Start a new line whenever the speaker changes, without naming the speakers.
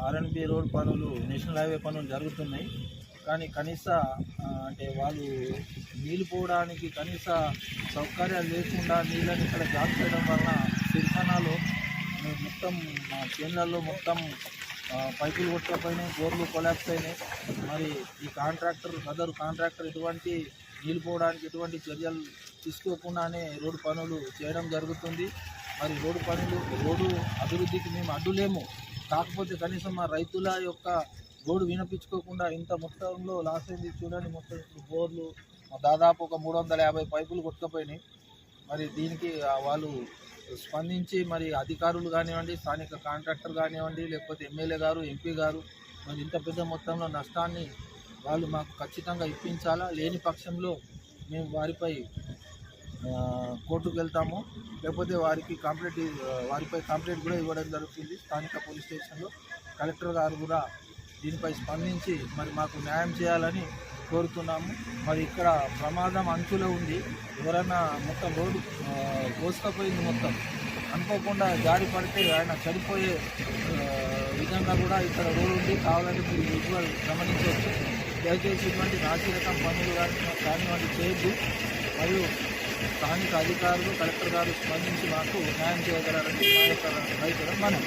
R&B road పనులు, national highway పనులు జరుగుతున్నాయి. కానీ కనీస అంటే వాళ్ళు నీళ్ళు పోవడానికి కనీస సౌకర్యాలు లేకుండా నీళ్ళని ఇక్కడ జామ్ చేయడం వలన సిరిసనాలో మొత్తం చేన్లలో మొత్తం పైపులు కొట్టకపోయినాయి, బోర్లు కొలాప్స్ అయినాయి. మరి ఈ సదరు కాంట్రాక్టర్ ఎటువంటి నీళ్ళు పోవడానికి ఎటువంటి చర్యలు తీసుకోకుండానే రోడ్డు పనులు చేయడం జరుగుతుంది. మరి రోడ్డు అభివృద్ధికి మేము అడ్డులేము. కాకపోతే కనీసం మా రైతుల యొక్క గోడు వినిపించుకోకుండా ఇంత మొత్తంలో లాస్ అయింది. చూడండి, మొత్తం ఇప్పుడు బోర్లు దాదాపు ఒక 350 పైపులు కొట్టుకుపోయినాయి. మరి దీనికి వాళ్ళు స్పందించి మరి అధికారులు కానివ్వండి, స్థానిక కాంట్రాక్టర్ కానివ్వండి, లేకపోతే ఎమ్మెల్యే గారు, ఎంపీ గారు మరి ఇంత పెద్ద మొత్తంలో నష్టాన్ని వాళ్ళు మాకు ఖచ్చితంగా ఇప్పించాలా. లేని పక్షంలో మేము వారిపై కోర్టుకు వెళ్తాము. లేకపోతే వారిపై కంప్లైంట్ కూడా ఇవ్వడం జరుగుతుంది. స్థానిక పోలీస్ స్టేషన్లో కలెక్టర్ గారు కూడా దీనిపై స్పందించి మరి మాకు న్యాయం చేయాలని కోరుతున్నాము. మరి ఇక్కడ ప్రమాదం అంచులో ఉంది. ఎవరైనా మొత్తం రోడ్డు కోసుకపోయింది. మొత్తం అనుకోకుండా జారి పడితే ఆయన చనిపోయే విధంగా కూడా ఇక్కడ రోడ్డు ఉంది. కావాలంటే మీరు విజువల్ గమనించవచ్చు. దయచేసి ఇటువంటి నాసిరకం పనులు కానివ్వండి చేయొద్దు. మరియు స్థానిక అధికారులు, కలెక్టర్ గారు స్పందించి మాకు న్యాయం చేయగలరని మా యొక్క రైతుల మనం